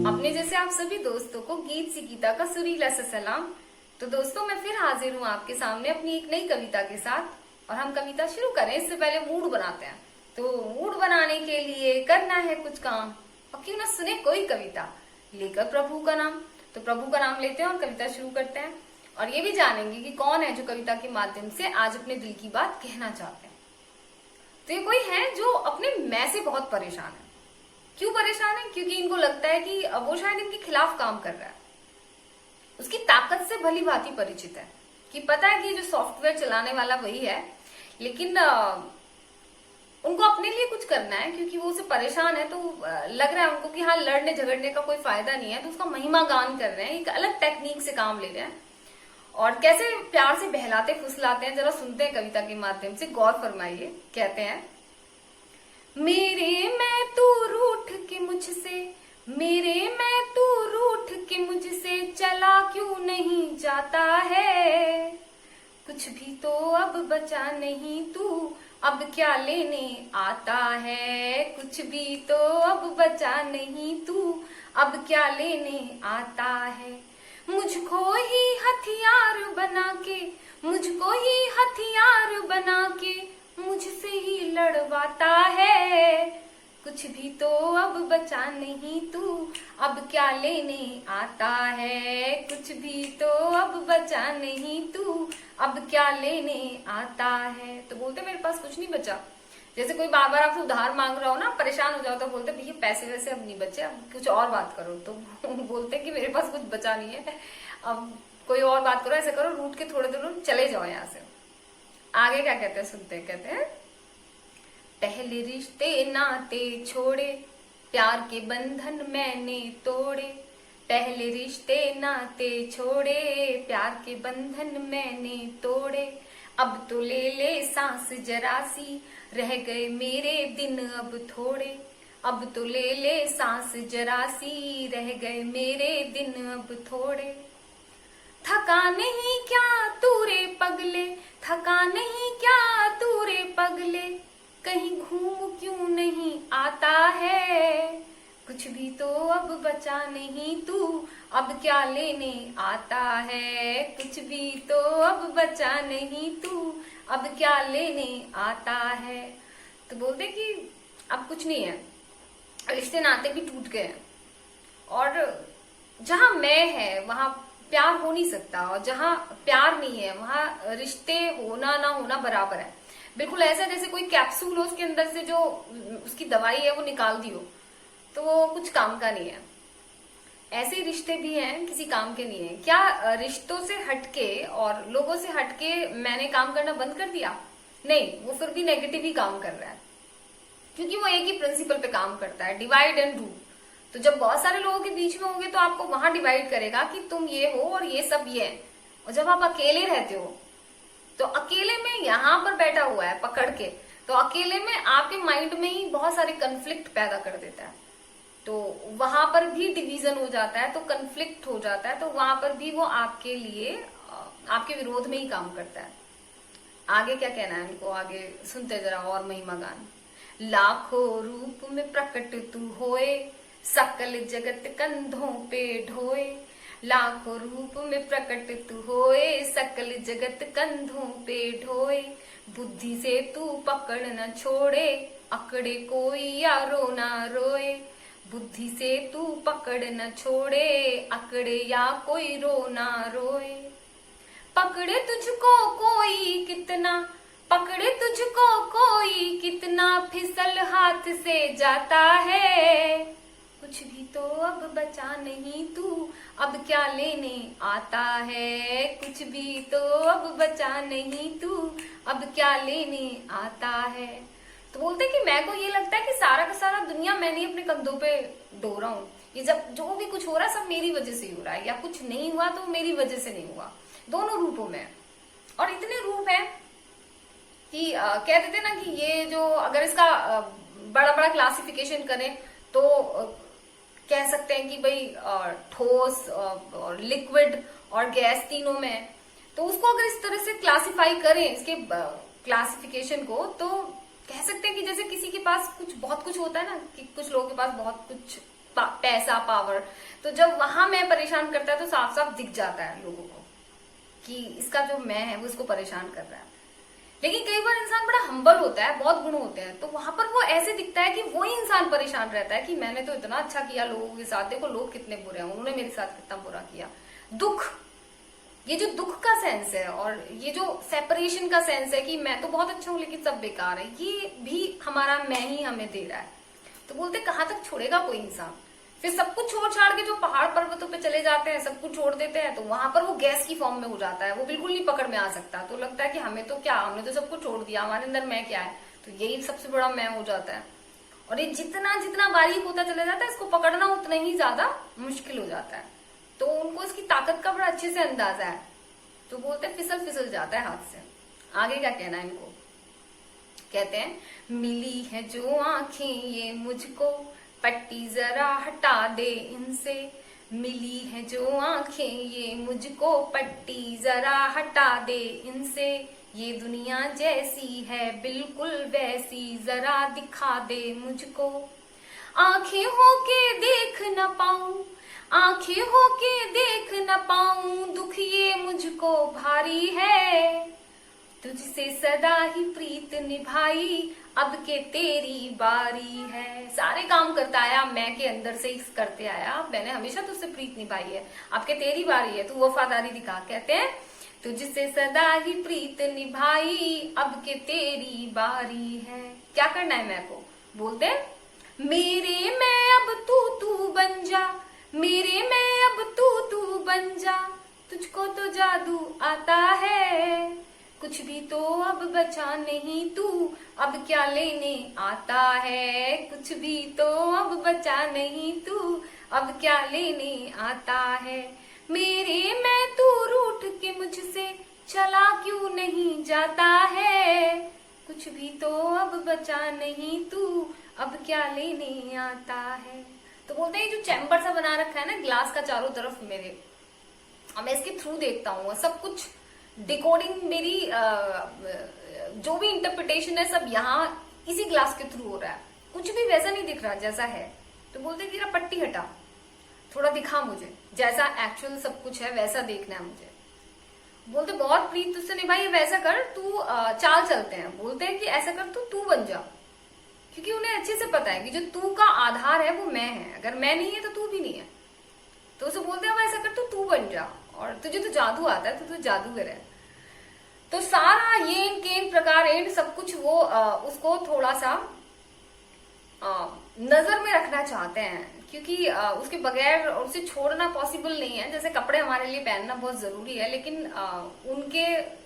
अपने जैसे आप सभी दोस्तों को गीत सी गीता का सुरीला सा सलाम। तो दोस्तों मैं फिर हाजिर हूँ आपके सामने अपनी एक नई कविता के साथ। और हम कविता शुरू करें इससे पहले मूड बनाते हैं। तो मूड बनाने के लिए करना है कुछ काम, और क्यों ना सुने कोई कविता लेकर प्रभु का नाम। तो प्रभु का नाम लेते हैं और कविता शुरू करते हैं। और ये भी जानेंगे कि कौन है जो कविता के माध्यम से आज अपने दिल की बात कहना चाहते हैं। तो ये कोई है जो अपने मैं से बहुत परेशान है। क्यों परेशान है? क्योंकि इनको लगता है कि वो शायद इनके खिलाफ काम कर रहा है। उसकी ताकत से भली भांति परिचित है कि पता है कि जो सॉफ्टवेयर चलाने वाला वही है, लेकिन उनको अपने लिए कुछ करना है क्योंकि वो उससे परेशान है। तो लग रहा है उनको कि हाँ, लड़ने झगड़ने का कोई फायदा नहीं है, तो उसका महिमा गान कर रहे हैं, एक अलग टेक्निक से काम ले रहे हैं। और कैसे प्यार से बहलाते फुसलाते हैं, जरा सुनते हैं कविता के माध्यम से, गौर फरमाइए। कहते हैं, मेरे मैं तू रूठ के मुझसे, मेरे मैं तू रूठ के मुझसे चला क्यों नहीं जाता है। कुछ भी तो अब बचा नहीं तू, अब क्या लेने आता है। कुछ भी तो अब बचा नहीं तू, अब क्या लेने आता है। मुझको ही हथियार बना के, मुझको ही हथियार बना के मुझसे ही लड़वाता है। कुछ भी तो अब बचा नहीं तू, अब क्या लेने आता है। कुछ भी तो अब बचा नहीं तू, अब क्या लेने आता है। तो बोलते मेरे पास कुछ नहीं बचा। जैसे कोई बार बार आपसे उधार मांग रहा हो ना, परेशान हो जाओ, तो बोलते भैया पैसे वैसे अब नहीं बचे, अब कुछ और बात करो। तो बोलते कि मेरे पास कुछ बचा नहीं है, अब कोई और बात करो, ऐसे करो, रूट के थोड़े दूर चले जाओ यहाँ से। आगे क्या कहते हैं सुनते हैं। कहते हैं, पहले रिश्ते नाते छोड़े, प्यार के बंधन मैंने तोड़े। पहले रिश्ते नाते छोड़े, प्यार के बंधन मैंने तोड़े। अब तो ले ले सांस जरा सी, रह गए मेरे दिन अब थोड़े। अब तो ले ले सांस जरा सी, रह गए मेरे दिन अब थोड़े। थका नहीं क्या तू रे पगले, थका नहीं क्या तू रे पगले, कहीं घूम क्यों नहीं आता है। कुछ भी तो अब बचा नहीं तू, अब क्या लेने आता है। कुछ भी तो अब बचा नहीं तू, अब क्या लेने आता है। तो बोलते कि अब कुछ नहीं है, रिश्ते नाते भी टूट गए हैं, और जहां मैं है वहां प्यार हो नहीं सकता, और जहां प्यार नहीं है वहां रिश्ते होना ना होना बराबर है। बिल्कुल ऐसा जैसे कोई कैप्सूल हो, उसके अंदर से जो उसकी दवाई है वो निकाल दी हो, तो वो कुछ काम का नहीं है। ऐसे ही रिश्ते भी हैं, किसी काम के नहीं है। क्या रिश्तों से हटके और लोगों से हटके मैंने काम करना बंद कर दिया? नहीं, वो फिर भी नेगेटिव ही काम कर रहा है, क्योंकि वो एक ही प्रिंसिपल पे काम करता है, डिवाइड एंड रूल। तो जब बहुत सारे लोगों के बीच में होंगे तो आपको वहां डिवाइड करेगा कि तुम ये हो और ये सब ये है। और जब आप अकेले रहते हो, तो अकेले में यहाँ पर बैठा हुआ है पकड़ के, तो अकेले में आपके माइंड में ही बहुत सारे कन्फ्लिक्ट पैदा कर देता है। तो वहां पर भी डिवीजन हो जाता है, तो कन्फ्लिक्ट हो जाता है, तो वहां पर भी वो आपके लिए आपके विरोध में ही काम करता है। आगे क्या कहना है इनको, आगे सुनते जरा और महिमा गान। लाखों रूप में प्रकट तू होए, सकल जगत कंधों पे ढोए। लाखों रूप में प्रकट तू होए, सकल जगत कंधों पे ढोए। बुद्धि से तू पकड़ न छोड़े, अकड़े कोई यारो ना रोए। बुद्धि से तू पकड़ न छोड़े, अकड़े या कोई रो ना रोए। पकड़े तुझको कोई कितना, पकड़े तुझको कोई कितना, फिसल हाथ से जाता है। कुछ भी तो अब बचा नहीं तू, अब क्या लेने आता है। कुछ भी तो अब बचा नहीं तू, अब क्या लेने आता है। तो बोलते कि मैं को ये लगता है कि सारा का सारा दुनिया मैंने अपने कंधों पे ढो रहा हूँ। ये जब जो भी कुछ हो रहा है सब मेरी वजह से ही हो रहा है, या कुछ नहीं हुआ तो मेरी वजह से नहीं हुआ। दोनों रूपों में, और इतने रूप है कि कह देते ना कि ये जो अगर इसका बड़ा बड़ा क्लासिफिकेशन करें तो कह सकते हैं कि भाई ठोस और लिक्विड और गैस तीनों में है। तो उसको अगर इस तरह से क्लासिफाई करें, इसके क्लासिफिकेशन को, तो कह सकते हैं कि जैसे किसी के पास बहुत कुछ होता है ना, कि कुछ लोगों के पास बहुत कुछ पैसा, पावर, तो जब वहां मैं परेशान करता है तो साफ साफ दिख जाता है लोगों को कि इसका जो मैं है वो इसको परेशान कर रहा है। लेकिन कई बार इंसान बड़ा हम्बल होता है, बहुत गुण होते हैं, तो वहां पर वो ऐसे दिखता है कि वही इंसान परेशान रहता है कि मैंने तो इतना अच्छा किया लोगों के साथ, देखो लोग कितने बुरे हैं, उन्होंने मेरे साथ कितना बुरा किया। दुख, ये जो दुख का सेंस है और ये जो सेपरेशन का सेंस है कि मैं तो बहुत अच्छा हूं लेकिन सब बेकार है, ये भी हमारा मैं ही हमें दे रहा है। तो बोलते कहां तक छोड़ेगा कोई इंसान, फिर सब कुछ छोड़ छाड़ के जो पहाड़ पर्वतों पे चले जाते हैं, सब कुछ छोड़ देते हैं, तो वहां पर वो गैस की फॉर्म में हो जाता है, वो बिल्कुल नहीं पकड़ में आ सकता। तो लगता है कि हमें तो क्या, हमने तो सब कुछ छोड़ दिया, हमारे अंदर मैं क्या है, तो यही सबसे बड़ा मैं हो जाता है। और ये जितना जितना बारीक होता चला जाता है, इसको पकड़ना उतना ही ज्यादा मुश्किल हो जाता है। तो उनको इसकी ताकत का बड़ा अच्छे से अंदाजा है, तो बोलते हैं फिसल फिसल जाता है हाथ से। आगे क्या कहना है इनको, कहते हैं मिली है जो आंखें ये मुझको, पट्टी जरा हटा दे इनसे। मिली है जो आंखें ये मुझको, पट्टी जरा हटा दे इनसे। ये दुनिया जैसी है बिल्कुल वैसी, जरा दिखा दे मुझको। आंखें होके देख न पाऊं, आंखें होके देख न पाऊं, दुख ये मुझको भारी है। तुझसे सदा ही प्रीत निभाई, अब के तेरी बारी है। सारे काम करता आया, मैं के अंदर से करते आया, मैंने हमेशा तुझसे प्रीत निभाई है, अब के तेरी बारी है, तू वफादारी दिखा। कहते हैं तुझसे सदा ही प्रीत निभाई, अब के तेरी बारी है। क्या करना है मैं को, बोलते हैं मेरे मैं अब तू बन जा, मेरे मैं अब तू बन जा। तुझको तो जादू आता है, कुछ भी तो अब बचा नहीं तू, अब क्या लेने आता है। कुछ भी तो अब बचा नहीं तू, अब क्या लेने आता है। मेरे मैं तू रूठ के मुझसे चला क्यों नहीं जाता है। कुछ भी तो अब बचा नहीं तू, अब क्या लेने आता है। तो बोलते हैं जो चैम्बर सा बना रखा है ना ग्लास का चारों तरफ मेरे, अब मैं इसके थ्रू देखता हूँ, सब कुछ डिकोडिंग मेरी जो भी इंटरप्रिटेशन है सब यहाँ इसी ग्लास के थ्रू हो रहा है, कुछ भी वैसा नहीं दिख रहा जैसा है। तो बोलते तेरा पट्टी हटा, थोड़ा दिखा मुझे, जैसा एक्चुअल सब कुछ है वैसा देखना है मुझे। बोलते बहुत प्रीत तुझसे निभाई, वैसा कर तू, चाल चलते हैं। बोलते हैं कि ऐसा कर तू बन जा, क्योंकि उन्हें अच्छे से पता है कि जो तू का आधार है वो मैं है, अगर मैं नहीं है तो तू भी नहीं है। तो उसे बोलते हैं ऐसा कर तू बन जा, और तुझे तो जादू आता है, तो तू जादूगर है। तो सारा येन केन प्रकार एंड सब कुछ वो उसको थोड़ा सा नजर में रखना चाहते हैं, क्योंकि उसके बगैर उसे छोड़ना पॉसिबल नहीं है। जैसे कपड़े हमारे लिए पहनना बहुत जरूरी है, लेकिन उनके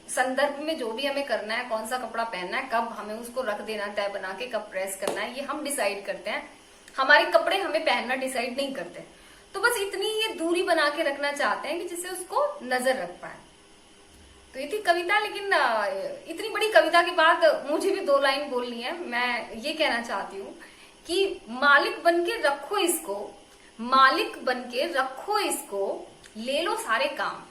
संदर्भ में जो भी हमें करना है, कौन सा कपड़ा पहनना है, कब हमें उसको रख देना तय बना के, कब प्रेस करना है, ये हम डिसाइड करते हैं। हमारे कपड़े हमें पहनना डिसाइड नहीं करते। तो बस इतनी ये दूरी बना के रखना चाहते हैं कि जिससे उसको नजर रख पाए। तो ये थी कविता, लेकिन इतनी बड़ी कविता के बाद मुझे भी 2 लाइन बोलनी है। मैं ये कहना चाहती हूँ कि मालिक बन के रखो इसको, मालिक बन के रखो इसको, ले लो सारे काम।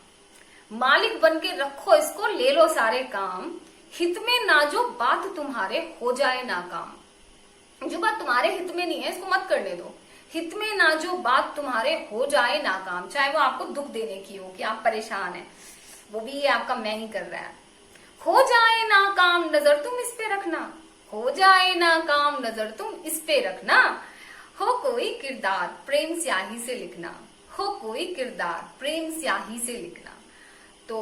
मालिक बन के रखो इसको, ले लो सारे काम। हित में ना जो बात तुम्हारे हो जाए नाकाम। जो बात तुम्हारे हित में नहीं है इसको मत करने दो। हित में ना जो बात तुम्हारे हो जाए नाकाम, चाहे वो आपको दुख देने की हो कि आप परेशान हैं, वो भी ये आपका मैं ही कर रहा है। हो जाए नाकाम नजर तुम इस पे रखना, हो जाए नाकाम नजर तुम इस पे रखना। हो कोई किरदार प्रेम स्याही से लिखना, हो कोई किरदार प्रेम स्याही से लिखना। तो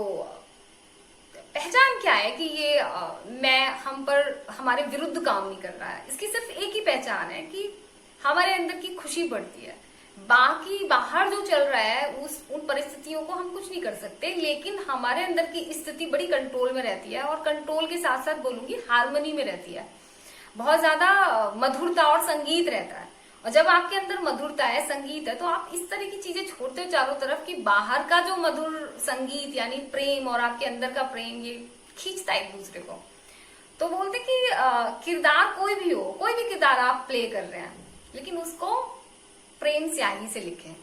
पहचान क्या है कि ये मैं हम पर हमारे विरुद्ध काम नहीं कर रहा है। इसकी सिर्फ एक ही पहचान है कि हमारे अंदर की खुशी बढ़ती है। बाकी बाहर जो चल रहा है उन परिस्थितियों को हम कुछ नहीं कर सकते, लेकिन हमारे अंदर की स्थिति बड़ी कंट्रोल में रहती है, और कंट्रोल के साथ साथ बोलूंगी हार्मनी में रहती है। बहुत ज्यादा मधुरता और संगीत रहता है, और जब आपके अंदर मधुरता है, संगीत है, तो आप इस तरह की चीजें छोड़ते हो चारों तरफ कि बाहर का जो मधुर संगीत यानी प्रेम और आपके अंदर का प्रेम ये खींचता है एक दूसरे को। तो बोलते कि किरदार कोई भी हो, कोई भी किरदार आप प्ले कर रहे हैं, लेकिन उसको प्रेम स्याही से लिखें।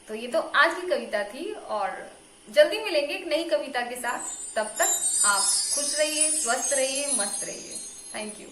तो ये तो आज की कविता थी, और जल्दी मिलेंगे एक नई कविता के साथ। तब तक आप खुश रहिए, स्वस्थ रहिए, मस्त रहिए। Thank you.